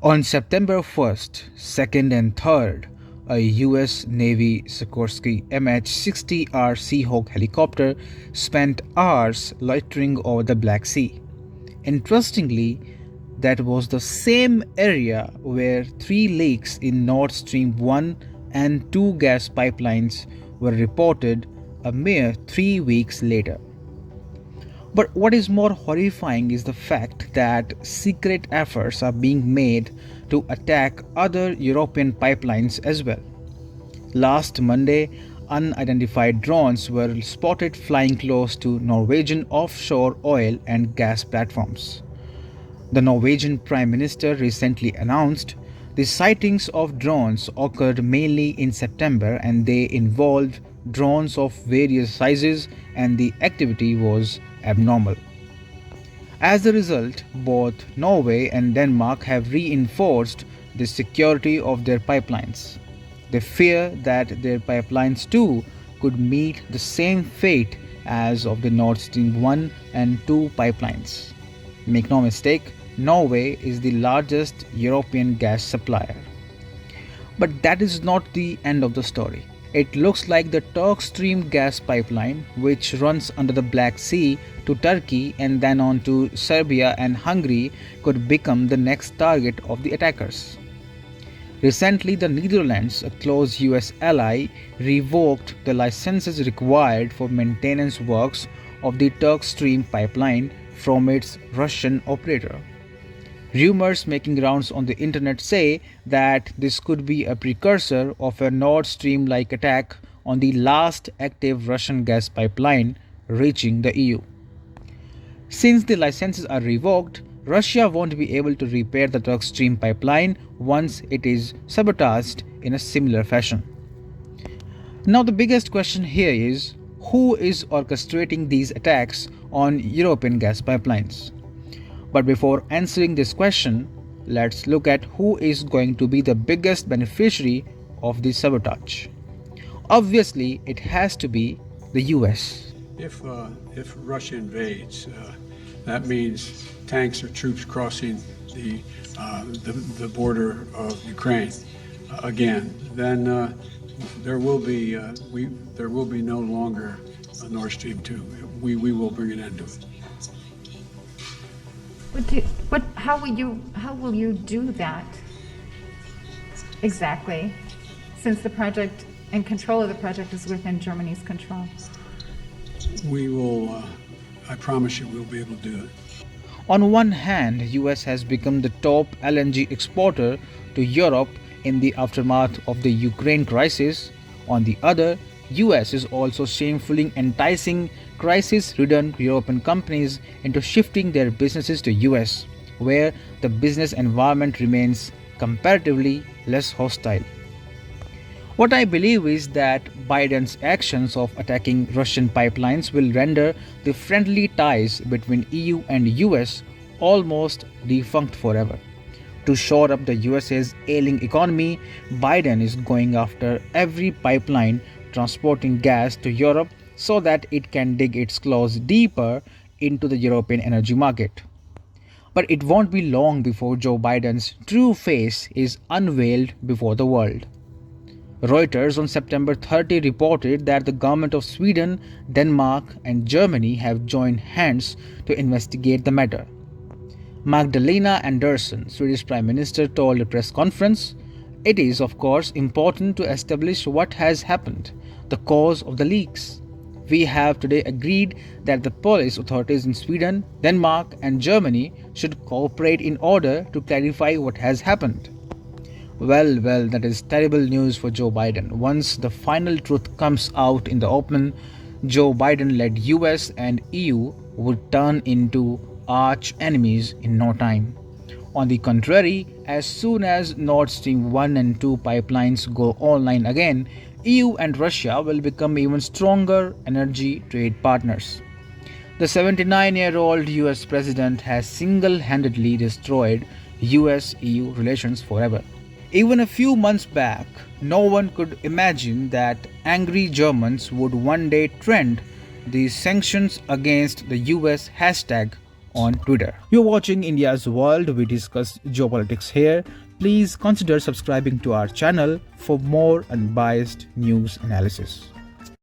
On September 1st, 2nd, and 3rd, a US Navy Sikorsky MH-60R Seahawk helicopter spent hours loitering over the Black Sea. Interestingly, that was the same area where three leaks in Nord Stream 1 and 2 gas pipelines were reported a mere 3 weeks later. But what is more horrifying is the fact that secret efforts are being made to attack other European pipelines as well. Last Monday, unidentified drones were spotted flying close to Norwegian offshore oil and gas platforms. The Norwegian Prime Minister recently announced the sightings of drones occurred mainly in September and they involved drones of various sizes and the activity was abnormal. As a result, both Norway and Denmark have reinforced the security of their pipelines. They fear that their pipelines too could meet the same fate as of the Nord Stream 1 and 2 pipelines. Make no mistake, Norway is the largest European gas supplier. But that is not the end of the story. It looks like the Turk Stream gas pipeline, which runs under the Black Sea to Turkey and then on to Serbia and Hungary, could become the next target of the attackers. Recently, the Netherlands, a close US ally, revoked the licenses required for maintenance works of the Turk Stream pipeline from its Russian operator. Rumors making rounds on the internet say that this could be a precursor of a Nord Stream like attack on the last active Russian gas pipeline reaching the EU. Since the licenses are revoked, Russia won't be able to repair the Turk Stream pipeline once it is sabotaged in a similar fashion. Now, the biggest question here is who is orchestrating these attacks on European gas pipelines? But before answering this question, let's look at who is going to be the biggest beneficiary of this sabotage. Obviously, it has to be the US. If Russia invades, that means tanks or troops crossing the border of Ukraine again. Then there will be no longer a Nord Stream 2. We will bring an end to it. How will you do that exactly, since the project and control of the project is within Germany's control? We will, I promise you, we'll be able to do it. On one hand, US has become the top LNG exporter to Europe in the aftermath of the Ukraine crisis. On the other, US is also shamefully enticing crisis-ridden European companies into shifting their businesses to US, where the business environment remains comparatively less hostile. What I believe is that Biden's actions of attacking Russian pipelines will render the friendly ties between EU and US almost defunct forever. To shore up the USA's ailing economy, Biden is going after every pipeline transporting gas to Europe so that it can dig its claws deeper into the European energy market. But it won't be long before Joe Biden's true face is unveiled before the world. Reuters on September 30 reported that the government of Sweden, Denmark, and Germany have joined hands to investigate the matter. Magdalena Andersson, Swedish Prime Minister, told a press conference, "It is, of course, important to establish what has happened, the cause of the leaks. We have today agreed that the police authorities in Sweden, Denmark, and Germany should cooperate in order to clarify what has happened." Well, that is terrible news for Joe Biden. Once the final truth comes out in the open, Joe Biden-led US and EU would turn into arch enemies in no time. On the contrary, as soon as Nord Stream 1 and 2 pipelines go online again, EU and Russia will become even stronger energy trade partners. The 79-year-old US president has single-handedly destroyed US-EU relations forever. Even a few months back, no one could imagine that angry Germans would one day trend the sanctions against the US hashtag on Twitter. You're watching India's World. We discuss geopolitics here. Please consider subscribing to our channel for more unbiased news analysis.